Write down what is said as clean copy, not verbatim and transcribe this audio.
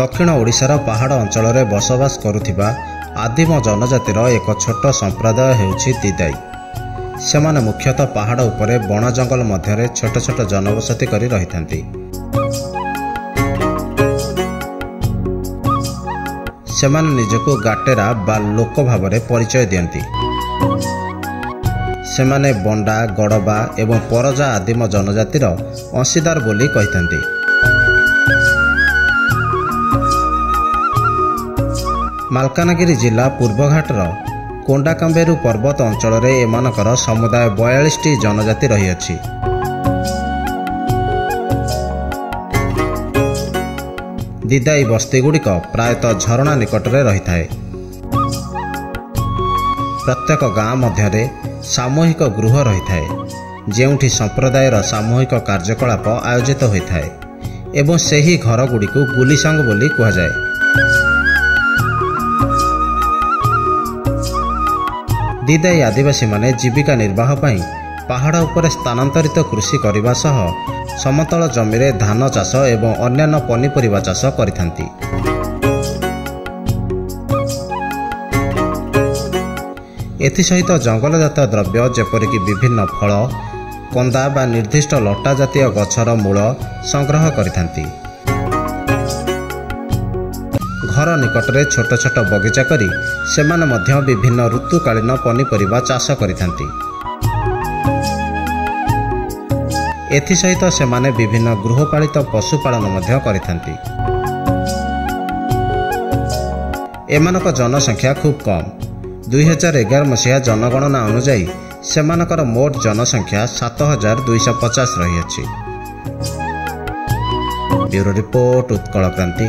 दक्षिण ओडिशार पहाड़ अंचल में बसवास करुथिबा आदिम जनजातिर एक छोट संप्रदाय हेउछि दिदाई। सेमाने मुख्यतः पहाड़ उपरे बण जंगल मध्य छोट छोट जनबसति करी रहिथांती। सेमाने निजको गाटेरा बा लोक भावरे परिचय दियंती। सेमाने बंडा गड़बा एवं परजा आदिम जनजातिर अंशीदार बोली कहिथांती। मालकानगिरी जिला पूर्वघाटर कोंडाकांबेरू पर्वत अंचल में एमानकर समुदाय 42टी जनजाति रहिअछि। दिदाई बस्तीगुड़िक प्रायतः झरणा निकट में रही थाए। प्रत्येक गाँ मध्य सामूहिक गृह रही थाए जेउठी संप्रदायर सामूहिक कार्यकलाप आयोजित होता है एवं सही घर गुड़ी को गुलिसांग बोली कहुए। दिदाई आदिवासी माने जीविका निर्वाह पाई पहाड़ उपरे स्थानांतरित कृषि करने सह समतल जमी रे धान चाष एवं अन्यान्य पनीपरिबा चाष करिथांती। एथिसहित जंगलजात द्रव्य जेपरिक विभिन्न फल कंदा बा निर्दिष्ट लटा जातीय गछर मूल संग्रह करिथांती। घर निकट में छोट छोट बगीचा करी सेमाने मध्य विभिन्न ऋतुकालीन पनीपरिबा चाष करिथांती। एथिसहित सेमाने विभिन्न गृहपालित पशुपालन मध्य करिथांती। एमानक जनसंख्या खूब कम। 2011 मसीहा जनगणना अनुसार सेमानकर मोट जनसंख्या 7250 रही अछि। ब्यूरो रिपोर्ट उत्कल क्रांति।